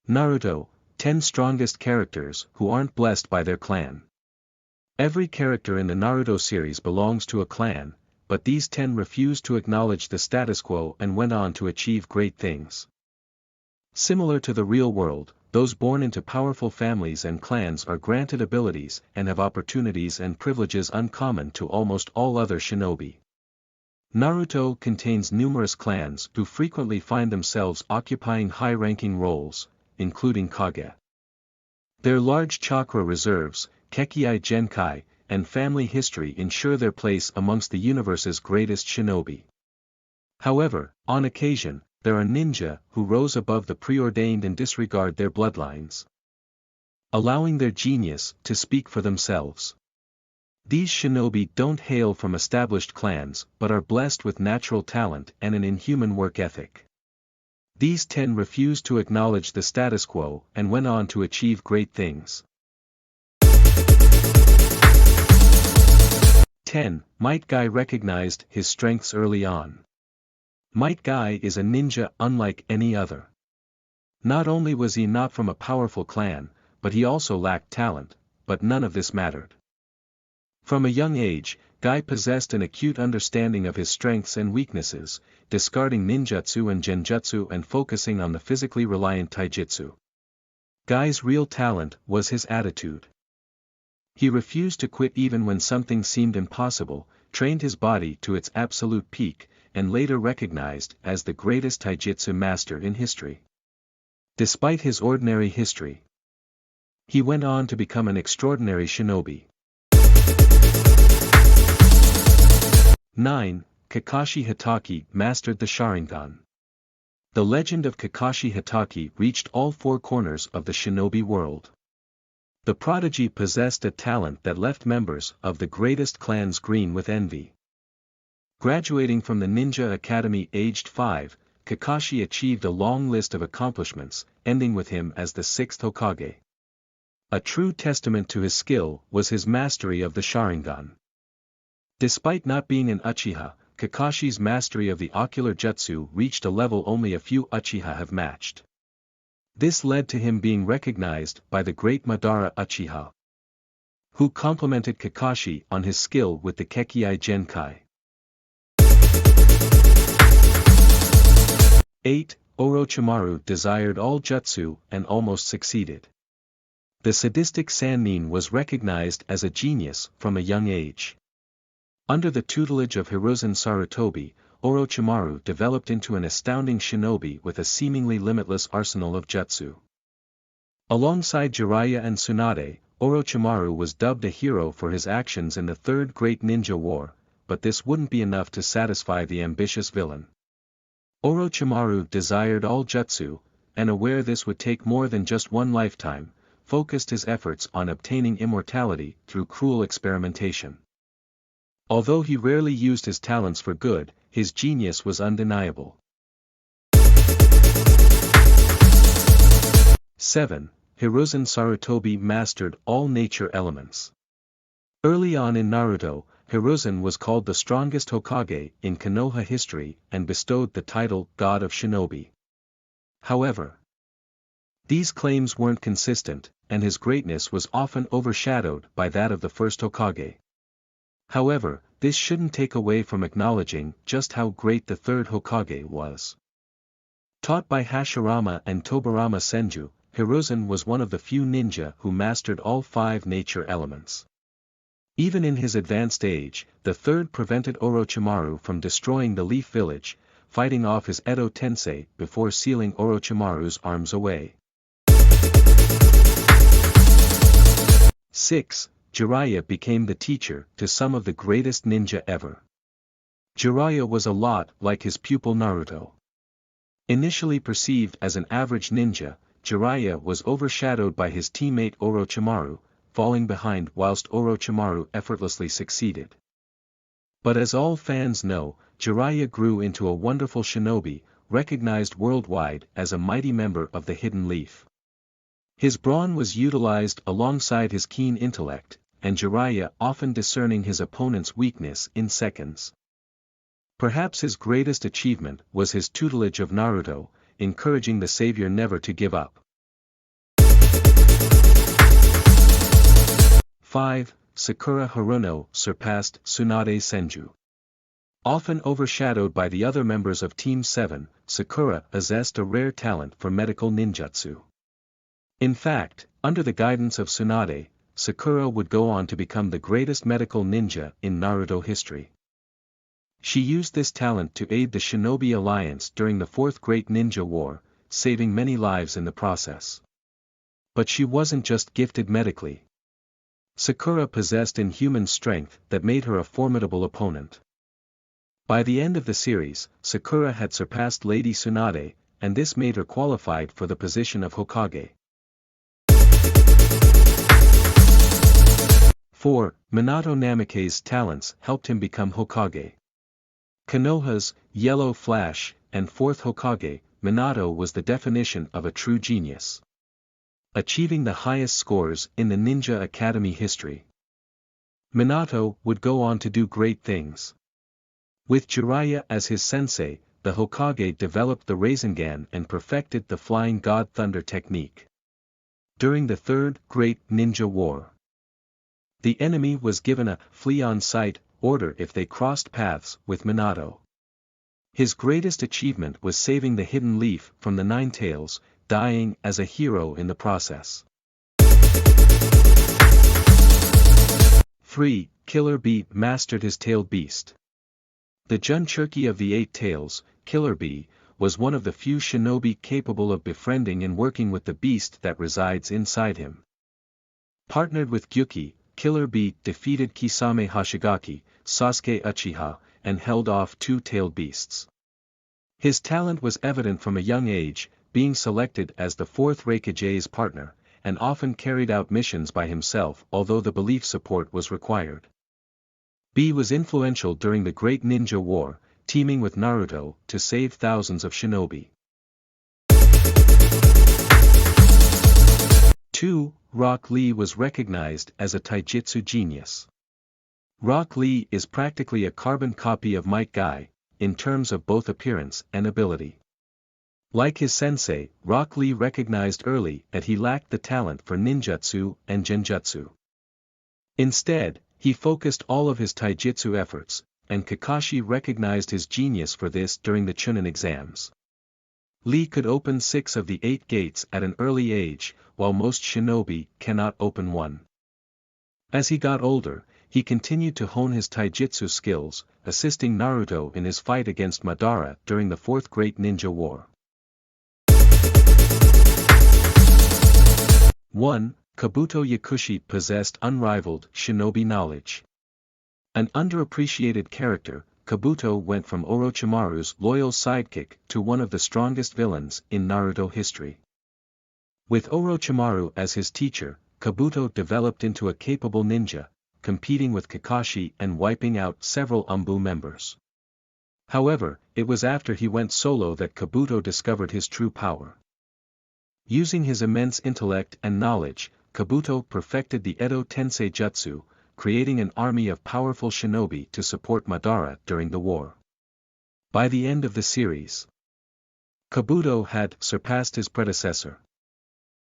Naruto, 10 strongest characters who aren't blessed by their clan. Every character in the Naruto series belongs to a clan, but these 10 refused to acknowledge the status quo and went on to achieve great things. Similar to the real world, those born into powerful families and clans are granted abilities and have opportunities and privileges uncommon to almost all other shinobi. Naruto contains numerous clans who frequently find themselves occupying high-ranking roles, including Kage. Their large chakra reserves, Kekkei Genkai, and family history ensure their place amongst the universe's greatest shinobi. However, on occasion, there are ninja who rose above the preordained and disregard their bloodlines, allowing their genius to speak for themselves. These shinobi don't hail from established clans but are blessed with natural talent and an inhuman work ethic. These 10 refused to acknowledge the status quo and went on to achieve great things. 10. Might Guy recognized his strengths early on. Might Guy is a ninja unlike any other. Not only was he not from a powerful clan, but he also lacked talent, but none of this mattered. From a young age, Guy possessed an acute understanding of his strengths and weaknesses, discarding ninjutsu and genjutsu and focusing on the physically reliant taijutsu. Guy's real talent was his attitude. He refused to quit even when something seemed impossible, trained his body to its absolute peak, and later recognized as the greatest taijutsu master in history. Despite his ordinary history, he went on to become an extraordinary shinobi. 9. Kakashi Hatake mastered the Sharingan. The legend of Kakashi Hatake reached all four corners of the shinobi world. The prodigy possessed a talent that left members of the greatest clans green with envy. Graduating from the Ninja Academy aged 5, Kakashi achieved a long list of accomplishments, ending with him as the 6th Hokage. A true testament to his skill was his mastery of the Sharingan. Despite not being an Uchiha, Kakashi's mastery of the ocular jutsu reached a level only a few Uchiha have matched. This led to him being recognized by the great Madara Uchiha, who complimented Kakashi on his skill with the Kekkei Genkai. 8. Orochimaru desired all jutsu and almost succeeded. The sadistic Sannin was recognized as a genius from a young age. Under the tutelage of Hiruzen Sarutobi, Orochimaru developed into an astounding shinobi with a seemingly limitless arsenal of jutsu. Alongside Jiraiya and Tsunade, Orochimaru was dubbed a hero for his actions in the Third Great Ninja War, but this wouldn't be enough to satisfy the ambitious villain. Orochimaru desired all jutsu, and aware this would take more than just one lifetime, focused his efforts on obtaining immortality through cruel experimentation. Although he rarely used his talents for good, his genius was undeniable. 7. Hiruzen Sarutobi mastered all nature elements. Early on in Naruto, Hiruzen was called the strongest Hokage in Konoha history and bestowed the title God of Shinobi. However, these claims weren't consistent, and his greatness was often overshadowed by that of the first Hokage. However, this shouldn't take away from acknowledging just how great the third Hokage was. Taught by Hashirama and Tobirama Senju, Hiruzen was one of the few ninja who mastered all 5 nature elements. Even in his advanced age, the third prevented Orochimaru from destroying the Leaf Village, fighting off his Edo Tensei before sealing Orochimaru's arms away. 6. Jiraiya became the teacher to some of the greatest ninja ever. Jiraiya was a lot like his pupil Naruto. Initially perceived as an average ninja, Jiraiya was overshadowed by his teammate Orochimaru, falling behind whilst Orochimaru effortlessly succeeded. But as all fans know, Jiraiya grew into a wonderful shinobi, recognized worldwide as a mighty member of the Hidden Leaf. His brawn was utilized alongside his keen intellect, and Jiraiya often discerning his opponent's weakness in seconds. Perhaps his greatest achievement was his tutelage of Naruto, encouraging the savior never to give up. 5. Sakura Haruno surpassed Tsunade Senju. Often overshadowed by the other members of Team 7, Sakura possessed a rare talent for medical ninjutsu. In fact, under the guidance of Tsunade, Sakura would go on to become the greatest medical ninja in Naruto history. She used this talent to aid the Shinobi Alliance during the Fourth Great Ninja War, saving many lives in the process. But she wasn't just gifted medically. Sakura possessed inhuman strength that made her a formidable opponent. By the end of the series, Sakura had surpassed Lady Tsunade, and this made her qualified for the position of Hokage. 4. Minato Namikaze's talents helped him become Hokage. Konoha's Yellow Flash, and fourth Hokage, Minato was the definition of a true genius, achieving the highest scores in the Ninja Academy history. Minato would go on to do great things. With Jiraiya as his sensei, the Hokage developed the Rasengan and perfected the Flying God Thunder technique. During the Third Great Ninja War, the enemy was given a flee on sight order if they crossed paths with Minato. His greatest achievement was saving the Hidden Leaf from the Nine Tails, dying as a hero in the process. 3. Killer Bee mastered his tailed beast. The Junchurki of the Eight Tails, Killer Bee, was one of the few shinobi capable of befriending and working with the beast that resides inside him. Partnered with Gyuki, Killer Bee defeated Kisame Hashigaki, Sasuke Uchiha, and held off two tailed beasts. His talent was evident from a young age, being selected as the fourth Raikage's partner, and often carried out missions by himself although the belief support was required. Bee was influential during the Great Ninja War, teaming with Naruto to save thousands of shinobi. 2. Rock Lee was recognized as a taijutsu genius. Rock Lee is practically a carbon copy of Might Guy, in terms of both appearance and ability. Like his sensei, Rock Lee recognized early that he lacked the talent for ninjutsu and genjutsu. Instead, he focused all of his taijutsu efforts, and Kakashi recognized his genius for this during the Chunin exams. Lee could open 6 of the 8 gates at an early age, while most shinobi cannot open one. As he got older, he continued to hone his taijutsu skills, assisting Naruto in his fight against Madara during the Fourth Great Ninja War. 1. Kabuto Yakushi possessed unrivaled shinobi knowledge. An underappreciated character, Kabuto went from Orochimaru's loyal sidekick to one of the strongest villains in Naruto history. With Orochimaru as his teacher, Kabuto developed into a capable ninja, competing with Kakashi and wiping out several Umbu members. However, it was after he went solo that Kabuto discovered his true power. Using his immense intellect and knowledge, Kabuto perfected the Edo Tensei Jutsu, creating an army of powerful shinobi to support Madara during the war. By the end of the series, Kabuto had surpassed his predecessor.